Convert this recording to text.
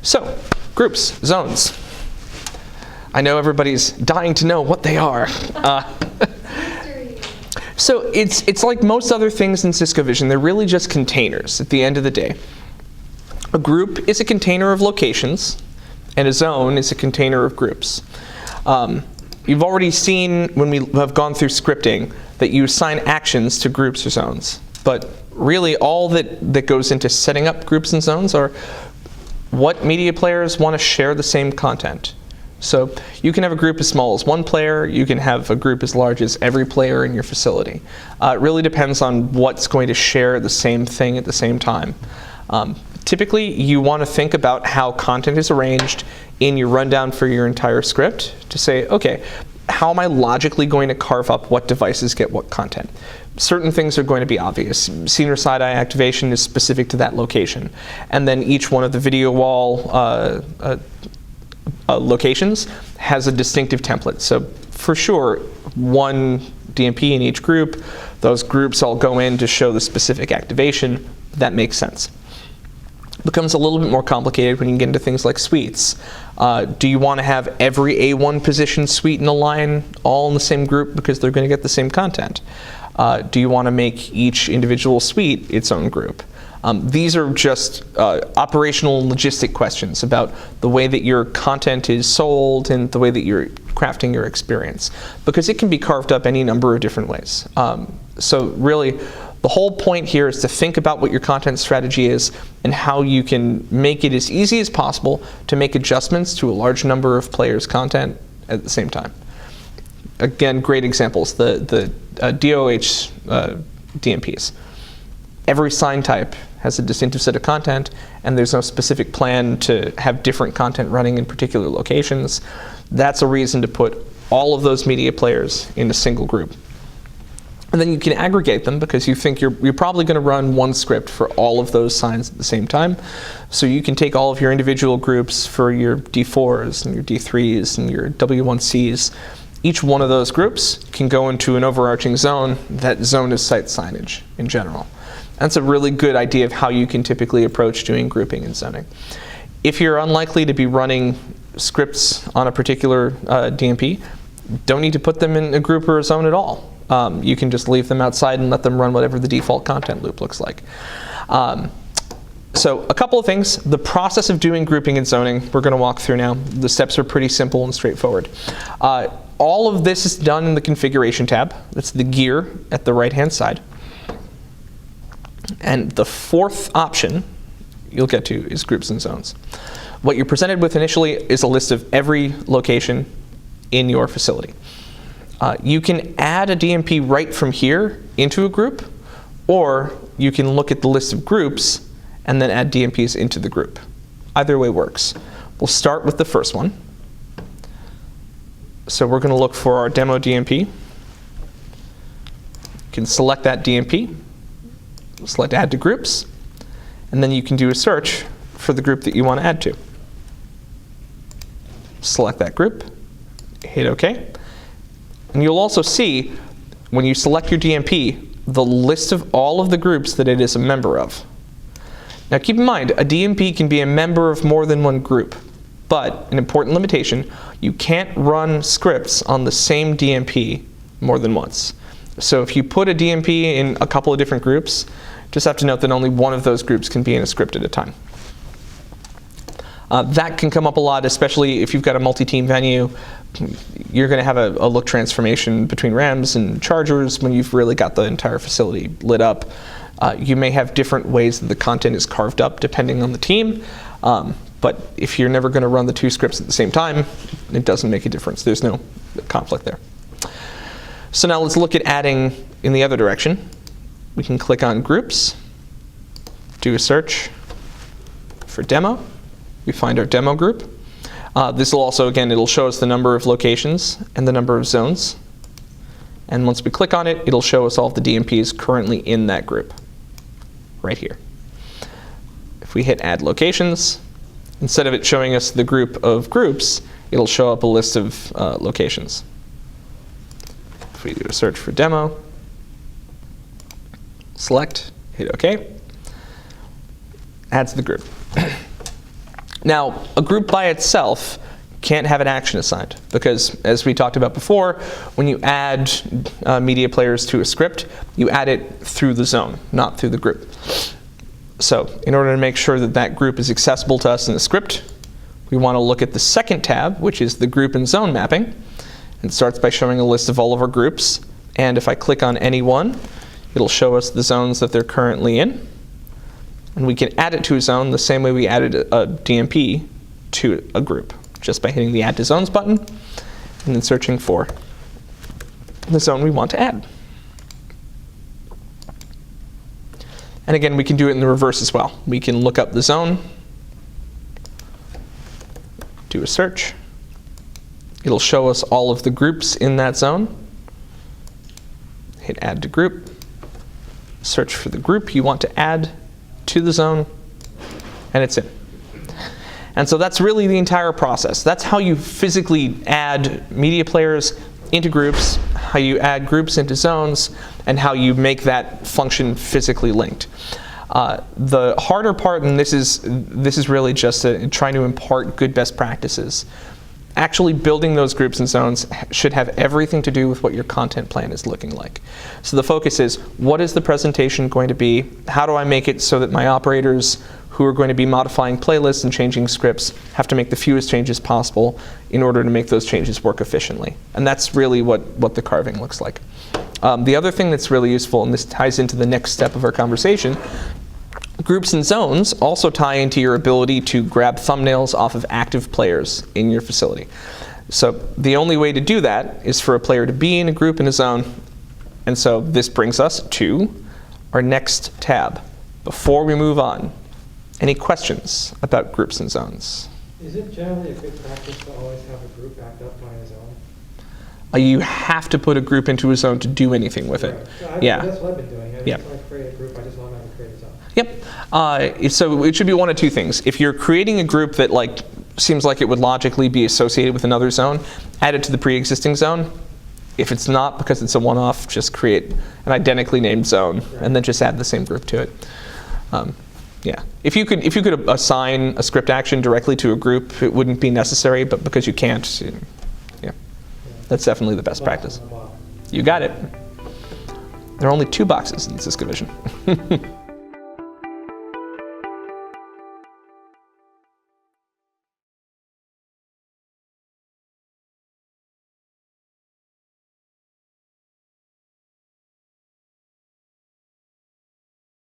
So, groups, zones. I know everybody's dying to know what they are. So it's like most other things in Cisco Vision. They're really just containers at the end of the day. A group is a container of locations, and a zone is a container of groups. You've already seen when we have gone through scripting that you assign actions to groups or zones. But really all that goes into setting up groups and zones are what media players want to share the same content. So you can have a group as small as one player. You can have a group as large as every player in your facility. It really depends on what's going to share the same thing at the same time. Typically, you want to think about how content is arranged in your rundown for your entire script to say, okay, how am I logically going to carve up what devices get what content? Certain things are going to be obvious. Senior side-eye activation is specific to that location. And then each one of the video wall locations has a distinctive template. So for sure, one DMP in each group. Those groups all go in to show the specific activation. That makes sense. Becomes a little bit more complicated when you get into things like suites. Do you want to have every A1 position suite in a line all in the same group because they're going to get the same content? Do you want to make each individual suite its own group? These are just operational and logistic questions about the way that your content is sold and the way that you're crafting your experience, because it can be carved up any number of different ways. So really, the whole point here is to think about what your content strategy is and how you can make it as easy as possible to make adjustments to a large number of players' content at the same time. Again, great examples, the DOH DMPs. Every sign type has a distinctive set of content, and there's no specific plan to have different content running in particular locations. That's a reason to put all of those media players in a single group. And then you can aggregate them because you think you're probably going to run one script for all of those signs at the same time. So you can take all of your individual groups for your D4s and your D3s and your W1Cs. Each one of those groups can go into an overarching zone. That zone is site signage in general. That's a really good idea of how you can typically approach doing grouping and zoning. If you're unlikely to be running scripts on a particular DMP, don't need to put them in a group or a zone at all. You can just leave them outside and let them run whatever the default content loop looks like. So a couple of things. The process of doing grouping and zoning, we're going to walk through now. The steps are pretty simple and straightforward. All of this is done in the configuration tab. That's the gear at the right-hand side. And the fourth option you'll get to is groups and zones. What you're presented with initially is a list of every location in your facility. You can add a DMP right from here into a group, or you can look at the list of groups and then add DMPs into the group. Either way works. We'll start with the first one. So we're going to look for our demo DMP. You can select that DMP, select add to groups, and then you can do a search for the group that you want to add to. Select that group, hit OK. And you'll also see, when you select your DMP, the list of all of the groups that it is a member of. Now keep in mind, a DMP can be a member of more than one group, but an important limitation, you can't run scripts on the same DMP more than once. So if you put a DMP in a couple of different groups, just have to note that only one of those groups can be in a script at a time. That can come up a lot, especially if you've got a multi-team venue. You're going to have a look transformation between RAMs and chargers when you've really got the entire facility lit up. You may have different ways that the content is carved up depending on the team. But if you're never going to run the two scripts at the same time, it doesn't make a difference. There's no conflict there. So now let's look at adding in the other direction. We can click on groups, do a search for demo. We find our demo group. This will also, again, it'll show us the number of locations and the number of zones. And once we click on it, it'll show us all of the DMPs currently in that group, right here. If we hit add locations, instead of it showing us the group of groups, it'll show up a list of locations. If we do a search for demo, select, hit OK, adds the group. Now, a group by itself can't have an action assigned because, as we talked about before, when you add media players to a script, you add it through the zone, not through the group. So in order to make sure that that group is accessible to us in the script, we want to look at the second tab, which is the group and zone mapping. It starts by showing a list of all of our groups. And if I click on any one, it'll show us the zones that they're currently in. And we can add it to a zone the same way we added a DMP to a group, just by hitting the Add to Zones button and then searching for the zone we want to add. And again, we can do it in the reverse as well. We can look up the zone, do a search. It'll show us all of the groups in that zone. Hit Add to Group. Search for the group you want to add to the zone, and it's in. And so that's really the entire process. That's how you physically add media players into groups, how you add groups into zones, and how you make that function physically linked. The harder part, and this is really just trying to impart good best practices. Actually building those groups and zones should have everything to do with what your content plan is looking like. So the focus is, what is the presentation going to be? How do I make it so that my operators who are going to be modifying playlists and changing scripts have to make the fewest changes possible in order to make those changes work efficiently? And that's really what the carving looks like. The other thing that's really useful, and this ties into the next step of our conversation, groups and zones also tie into your ability to grab thumbnails off of active players in your facility. So the only way to do that is for a player to be in a group in a zone. And so this brings us to our next tab. Before we move on, any questions about groups and zones? Is it generally a good practice to always have a group backed up by a zone? You have to put a group into a zone to do anything with it. So Yeah. That's what I've been doing. Yeah. If I create a group, I just want to create a zone. Yep. So it should be one of two things. If you're creating a group that seems like it would logically be associated with another zone, add it to the pre-existing zone. If it's not, because it's a one-off, just create an identically named zone and then just add the same group to it. Yeah. If you could assign a script action directly to a group, it wouldn't be necessary. But because you can't, yeah, that's definitely the best practice. You got it. There are only 2 boxes in Cisco Vision.